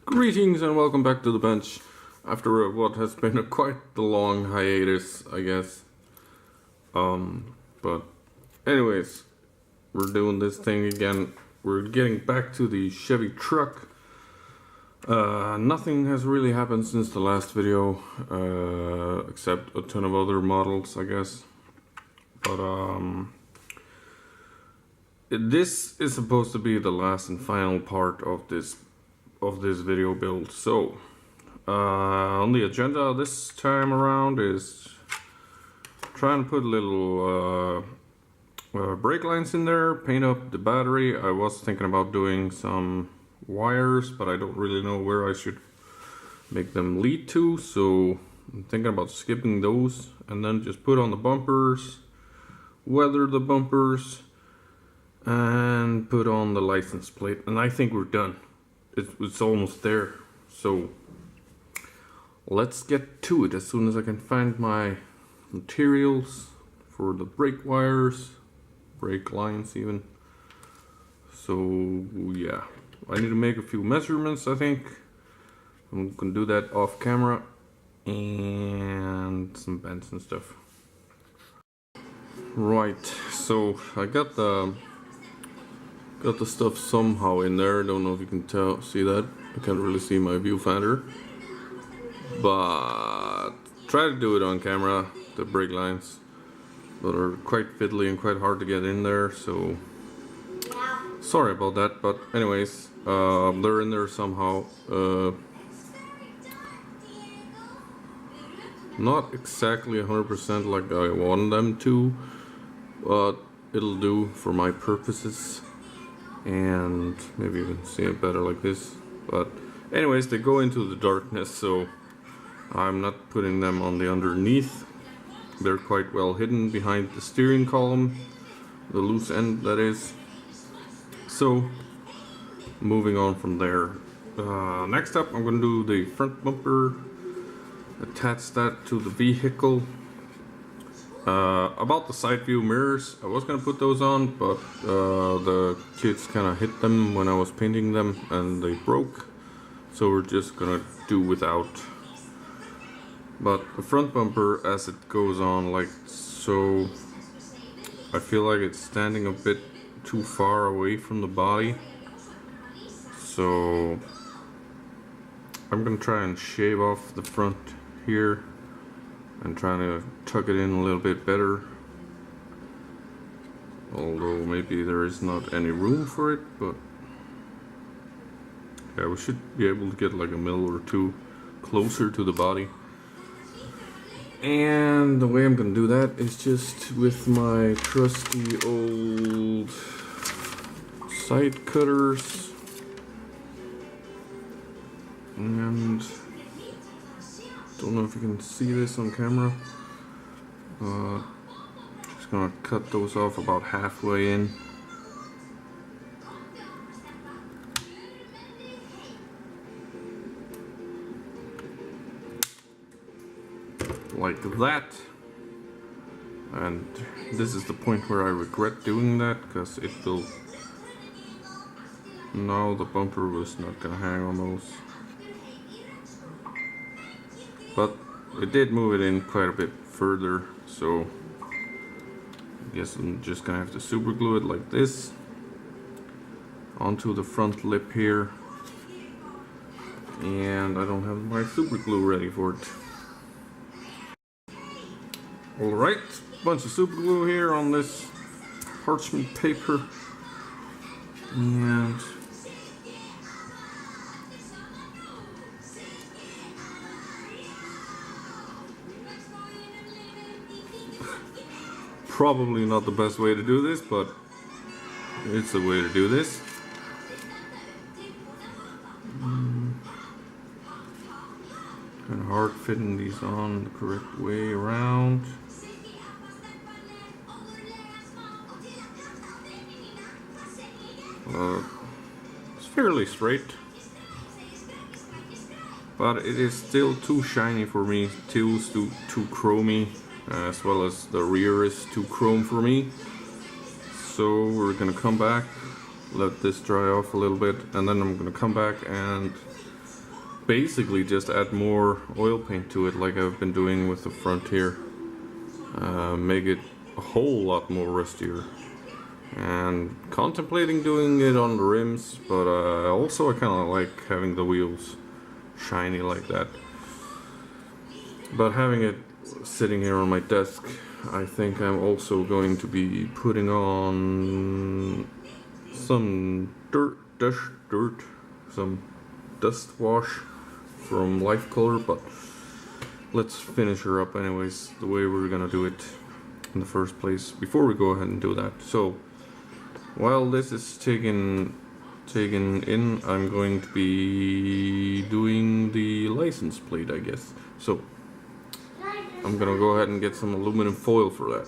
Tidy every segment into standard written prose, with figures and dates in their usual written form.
Greetings and welcome back to the bench after what has been quite the long hiatus, I guess. But anyways, we're doing this thing again. We're getting back to the Chevy truck. Nothing has really happened since the last video, except a ton of other models, I guess. But this is supposed to be the last and final part of this video build. So on the agenda this time around is trying to put little brake lines in there, paint up the battery. I was thinking about doing some wires, but I don't really know where I should make them lead to, so I'm thinking about skipping those and then just put on the bumpers, weather the bumpers, and put on the license plate, and I think we're done. It's almost there, so let's get to it as soon as I can find my materials for the brake wires, brake lines even. So yeah, I need to make a few measurements, I think. I'm gonna do that off camera, and some bends and stuff. Right, so I got the stuff somehow in there. Don't know if you can see that. I can't really see my viewfinder, but try to do it on camera. The brake lines, but are quite fiddly and quite hard to get in there, so sorry about that. But anyways, they're in there somehow. Not exactly 100% like I want them to, but it'll do for my purposes. And maybe you can see it better like this. But anyways, they go into the darkness, so I'm not putting them on the underneath. They're quite well hidden behind the steering column, the loose end that is. So moving on from there, next up I'm going to do the front bumper, attach that to the vehicle. About the side view mirrors, I was gonna put those on, but the kids kind of hit them when I was painting them and they broke, so we're just gonna do without. But the front bumper, as it goes on like so, I feel like it's standing a bit too far away from the body, so I'm gonna try and shave off the front here and trying to tuck it in a little bit better, although maybe there is not any room for it. But yeah, we should be able to get like a mil or two closer to the body. And the way I'm gonna do that is just with my trusty old side cutters, and don't know if you can see this on camera. Just gonna cut those off about halfway in. Like that. And this is the point where I regret doing that, because it will... No, the bumper was not gonna hang on those. But it did move it in quite a bit further, so I guess I'm just gonna have to super glue it like this onto the front lip here, and I don't have my super glue ready for it. Alright, bunch of super glue here on this parchment paper, and probably not the best way to do this, but it's the way to do this. Kind of hard fitting these on the correct way around. It's fairly straight, but it is still too shiny for me, too chromy. As well as the rear is too chrome for me. So we're gonna come back, let this dry off a little bit, and then I'm gonna come back and basically just add more oil paint to it, like I've been doing with the front here. Make it a whole lot more rustier. And contemplating doing it on the rims, but also I kind of like having the wheels shiny like that. But having it sitting here on my desk, I think I'm also going to be putting on some some dust wash from Life Color, but let's finish her up anyways the way we're gonna do it in the first place before we go ahead and do that. So while this is taken in, I'm going to be doing the license plate, I guess. So I'm gonna go ahead and get some aluminum foil for that.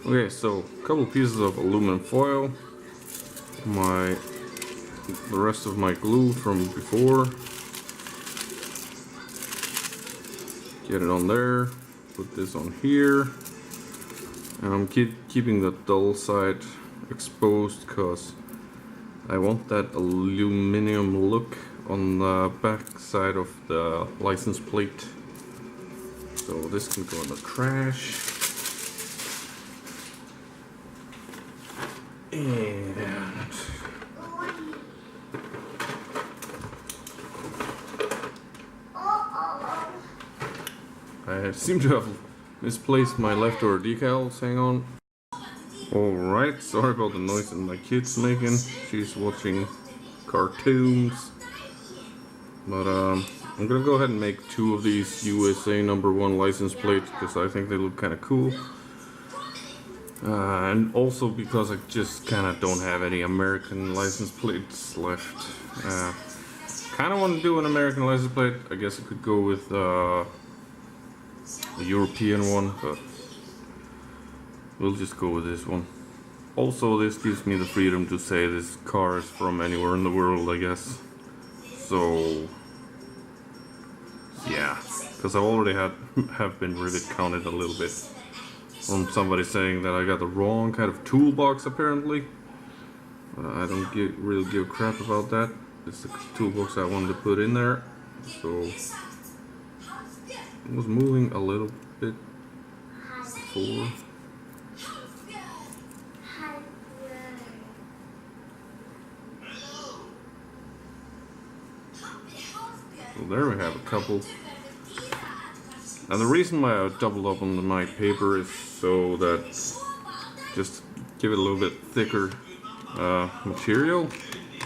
Okay, so a couple pieces of aluminum foil, the rest of my glue from before, get it on there, put this on here, and I'm keeping the dull side exposed because I want that aluminum look on the back side of the license plate. So this can go in the trash. And I seem to have misplaced my left door decals. Hang on. Alright, sorry about the noise that my kid's making. She's watching cartoons. But I'm gonna go ahead and make 2 of these USA #1 license plates because I think they look kind of cool. And also because I just kind of don't have any American license plates left. Kind of want to do an American license plate. I guess I could go with the European one, but we'll just go with this one. Also, this gives me the freedom to say this car is from anywhere in the world, I guess. So yeah, because I already have been rivet counted a little bit from somebody saying that I got the wrong kind of toolbox apparently. I don't really give a crap about that. It's the toolbox I wanted to put in there. So it was moving a little bit before. So there we have a couple. And the reason why I doubled up on my paper is so that just give it a little bit thicker material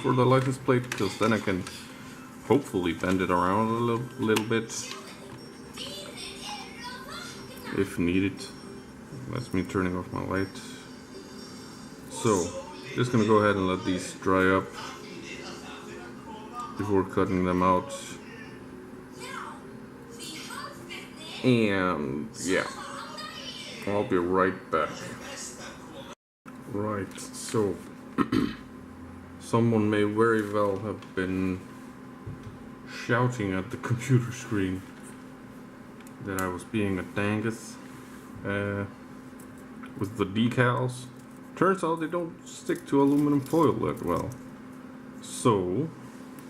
for the license plate, because then I can hopefully bend it around a little bit if needed. That's me turning off my light. So just gonna go ahead and let these dry up before cutting them out. And yeah, I'll be right back. Right, so someone may very well have been shouting at the computer screen that I was being a dangus with the decals. Turns out they don't stick to aluminum foil that well. So,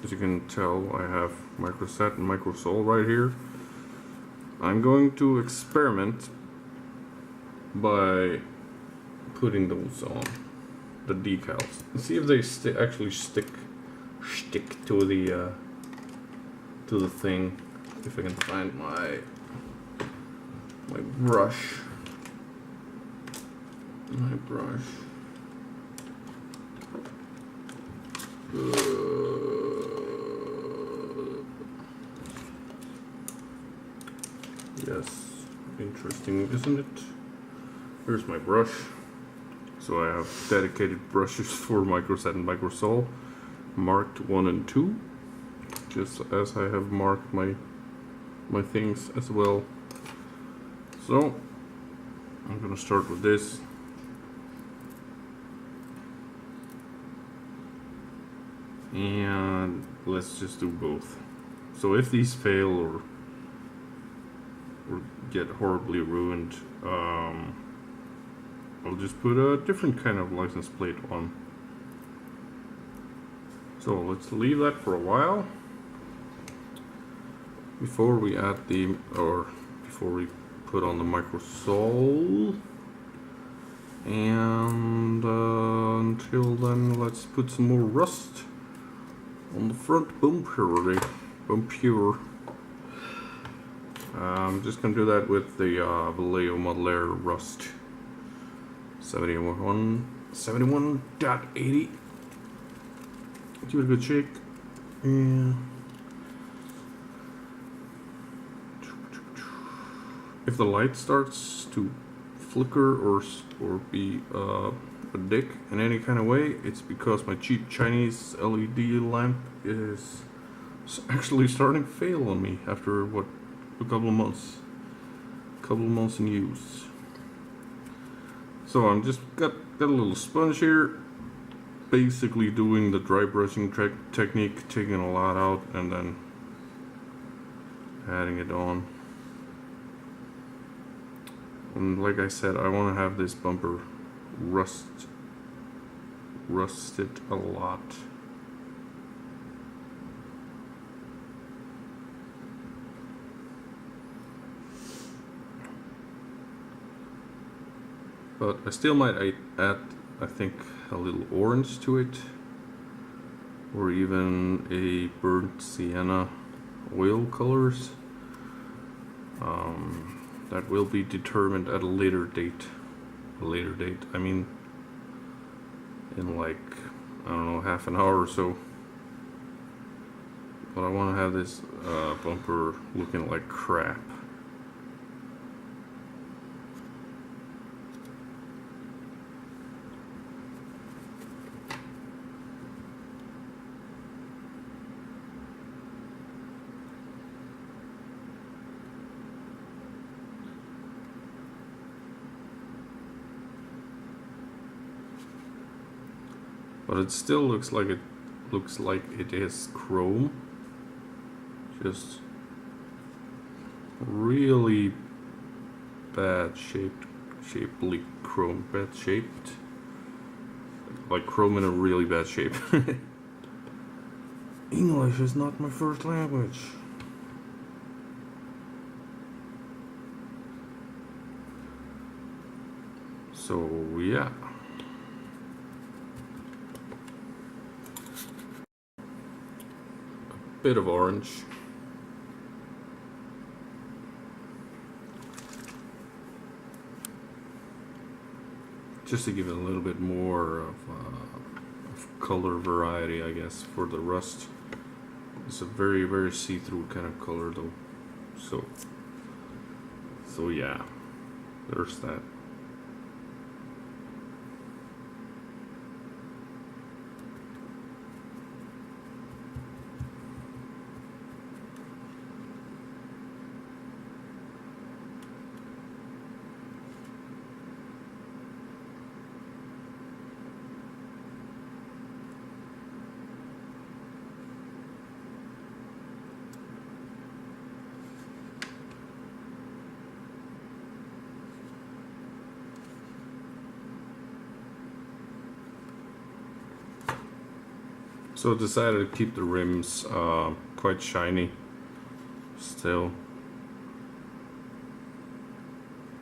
as you can tell, I have microset and microsole right here. I'm going to experiment by putting those on the decals and see if they actually stick to the thing. If I can find my brush. Yes, interesting, isn't it? Here's my brush. So I have dedicated brushes for microset and microsole, marked 1 and 2, just as I have marked my things as well. So I'm gonna start with this. And let's just do both. So if these fail or get horribly ruined, I'll just put a different kind of license plate on. So let's leave that for a while before we before we put on the microsole. And until then, let's put some more rust on the front bumper. I'm just gonna do that with the Vallejo Model Air Rust 71.80. Give it a good shake. Yeah. If the light starts to flicker or be a dick in any kind of way, it's because my cheap Chinese LED lamp is actually starting to fail on me after a couple of months in use. So I'm just got a little sponge here, basically doing the dry brushing technique, taking a lot out and then adding it on. And like I said, I want to have this bumper rusted a lot. But I still might add, I think, a little orange to it, or even a burnt sienna oil colors. That will be determined at a later date. I mean, in like, I don't know, half an hour or so. But I want to have this bumper looking like crap. But it still looks like it is chrome. Just really bad shapely chrome, bad shaped. Like chrome in a really bad shape. English is not my first language. So yeah. Bit of orange. Just to give it a little bit more of color variety, I guess, for the rust. It's a very, very see-through kind of color though. So yeah, there's that. So I decided to keep the rims quite shiny still.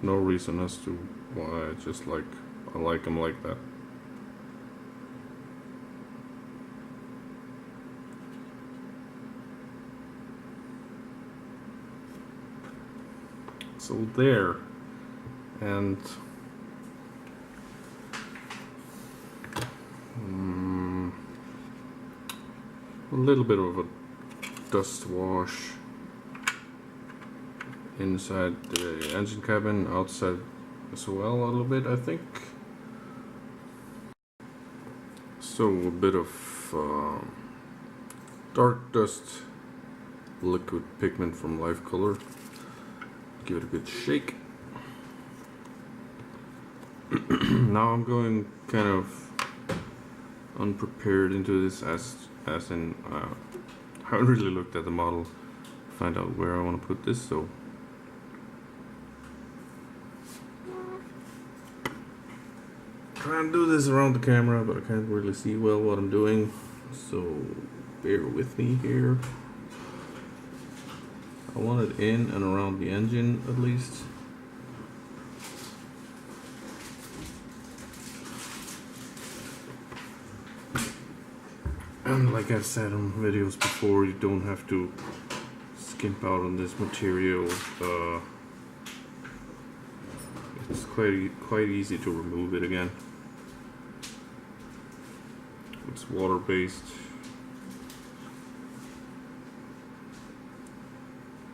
No reason as to why, just I like them like that. So there, and a little bit of a dust wash inside the engine cabin, outside as well a little bit, I think. So a bit of dark dust liquid pigment from Life Color. Give it a good shake. Now I'm going kind of unprepared into this, as in I haven't really looked at the model to find out where I want to put this, so trying to do this around the camera, but I can't really see well what I'm doing. So bear with me here. I want it in and around the engine at least. And like I've said on videos before, you don't have to skimp out on this material. It's quite easy to remove it again. It's water based.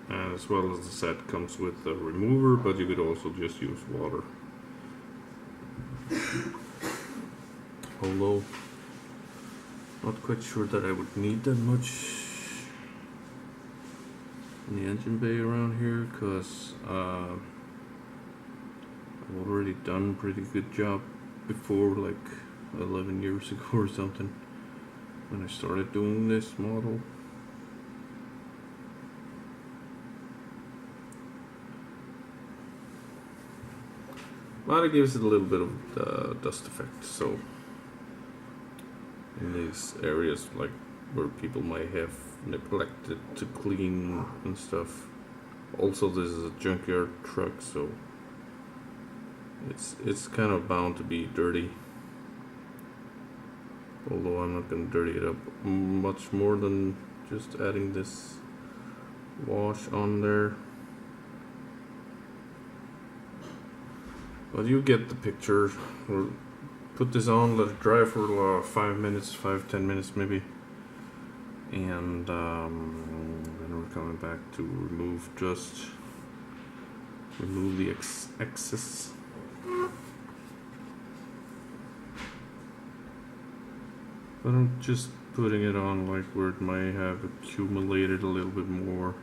And as well as the set comes with a remover, but you could also just use water. Although, not quite sure that I would need that much in the engine bay around here, because I've already done a pretty good job before, like 11 years ago or something, when I started doing this model. But it gives it a little bit of dust effect, so in these areas like where people might have neglected to clean and stuff. Also, this is a junkyard truck, so it's kind of bound to be dirty. Although I'm not going to dirty it up much more than just adding this wash on there. But you get the picture. We'll put this on, let it dry for 5 minutes, 5-10 minutes maybe. And then we're coming back to remove the excess. But I'm just putting it on like where it might have accumulated a little bit more.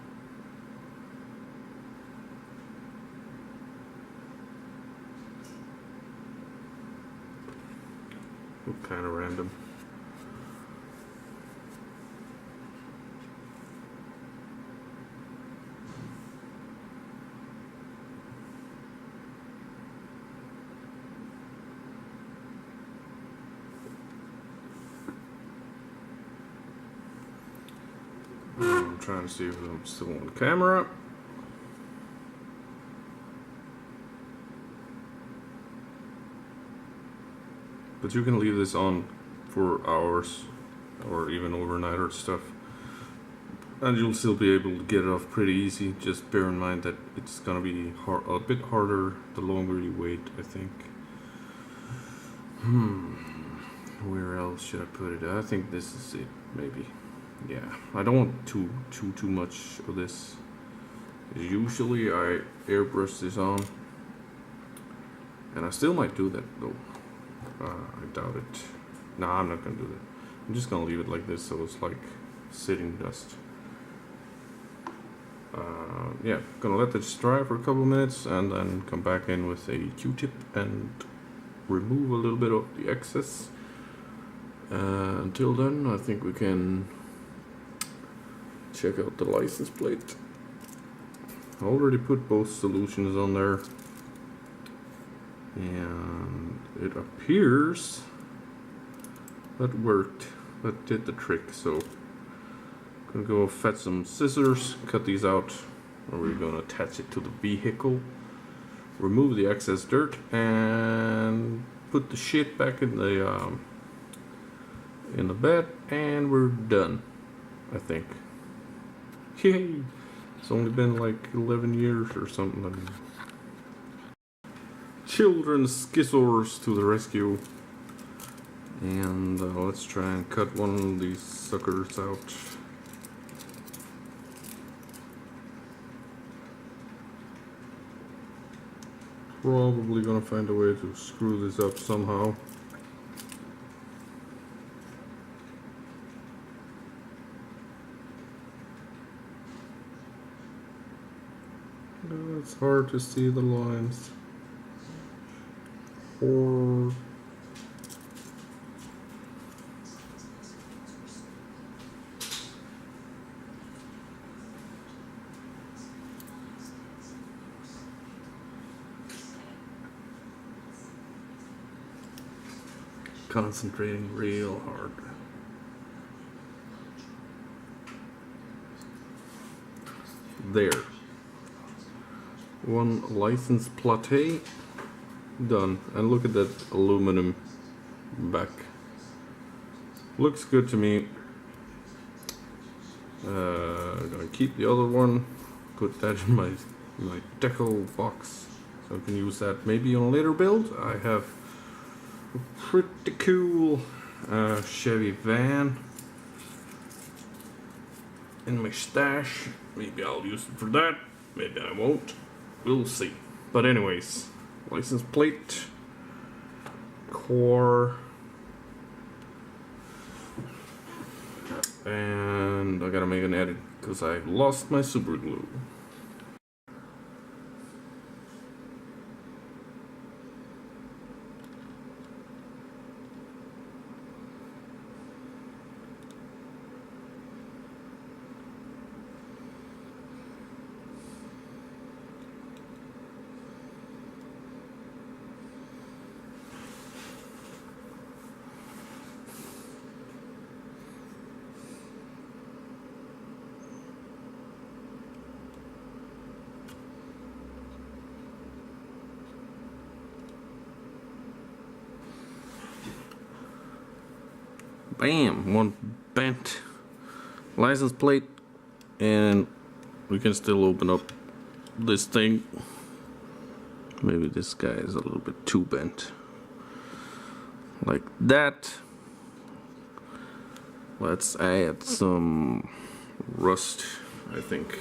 Kind of random. I'm trying to see if I'm still on camera. But you can leave this on for hours or even overnight or stuff, and you'll still be able to get it off pretty easy. Just bear in mind that it's gonna be a bit harder the longer you wait, I think. Where else should I put it? I think this is it, maybe. Yeah, I don't want too much of this. Usually I airbrush this on, and I still might do that though. I doubt it. Nah, I'm not gonna do that. I'm just gonna leave it like this, so it's like sitting dust. Yeah, gonna let this dry for a couple of minutes and then come back in with a Q-tip and remove a little bit of the excess. Until then, I think we can check out the license plate. I already put both solutions on there, and it appears that worked. That did the trick. So I'm gonna go fetch some scissors, cut these out, and we're gonna attach it to the vehicle, remove the excess dirt, and put the shit back in the bed, and we're done, I think. Yay! It's only been like 11 years or something. Children's scissors to the rescue. And let's try and cut one of these suckers out. Probably gonna find a way to screw this up somehow. It's hard to see the lines. Or concentrating real hard. there. One license plate done, and look at that aluminum back. Looks good to me. Gonna keep the other one, put that in my deco box, so I can use that maybe on a later build. I have a pretty cool Chevy van in my stash. Maybe I'll use it for that, maybe I won't, we'll see. But anyways, license plate, core, and I gotta make an edit because I lost my super glue. Bam! One bent license plate, and we can still open up this thing. Maybe this guy is a little bit too bent. Like that. Let's add some rust, I think.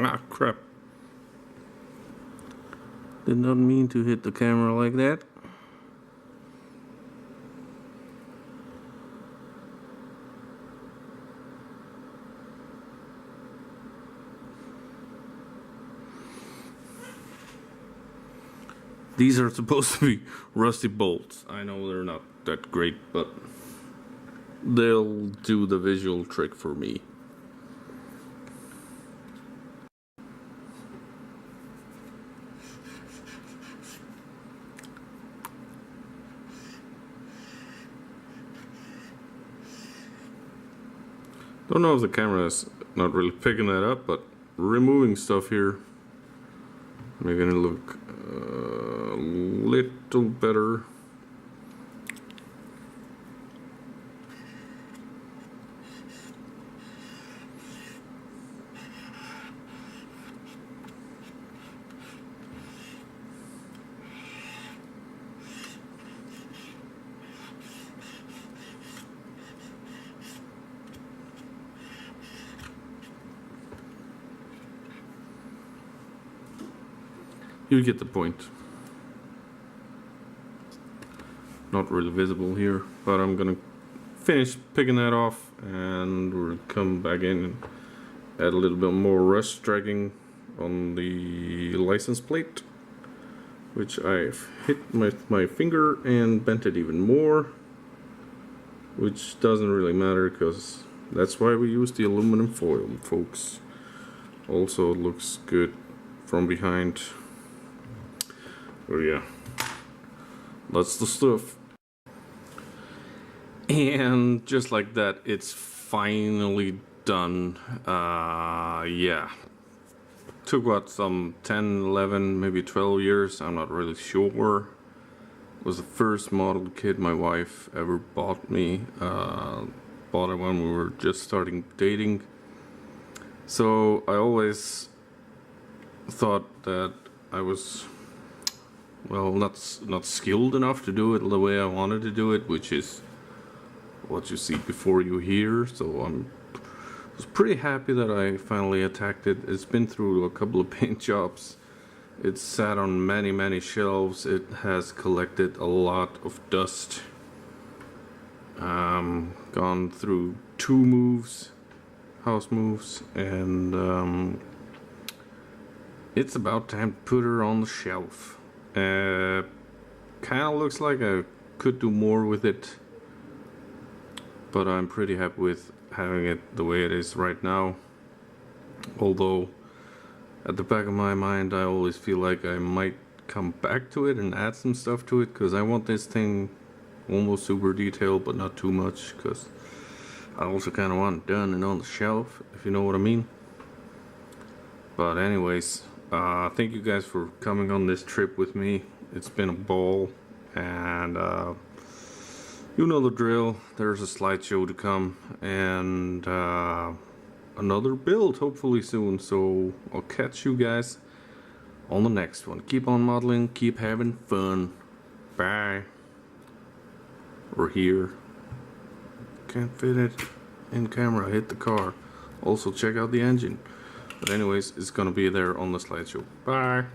Ah, crap. Did not mean to hit the camera like that. These are supposed to be rusty bolts. I know they're not that great, but they'll do the visual trick for me. Don't know if the camera is not really picking that up, but removing stuff here, making it look a little better. You get the point. Not really visible here, but I'm gonna finish picking that off and we'll come back in and add a little bit more rust striking on the license plate, which I've hit my finger and bent it even more, which doesn't really matter because that's why we use the aluminum foil, folks. Also, it looks good from behind. Oh yeah, that's the stuff. And just like that, it's finally done. Yeah, took what, some 10, 11, maybe 12 years, I'm not really sure. It was the first model kit my wife ever bought me. Bought it when we were just starting dating. So I always thought that I was, well, not skilled enough to do it the way I wanted to do it, which is what you see before you hear. So I was pretty happy that I finally attacked it. It's been through a couple of paint jobs. It's sat on many shelves. It has collected a lot of dust. Gone through 2 moves, house moves, and it's about time to put her on the shelf. Kind of looks like I could do more with it, but I'm pretty happy with having it the way it is right now. Although at the back of my mind, I always feel like I might come back to it and add some stuff to it, because I want this thing almost super detailed, but not too much, because I also kind of want it done and on the shelf, if you know what I mean. But anyways, thank you guys for coming on this trip with me. It's been a ball, and you know the drill. There's a slideshow to come, and another build hopefully soon. So I'll catch you guys on the next one. Keep on modeling, keep having fun. Bye. We're here. Can't fit it in camera, hit the car. Also check out the engine. But anyways, it's gonna be there on the slideshow. Bye.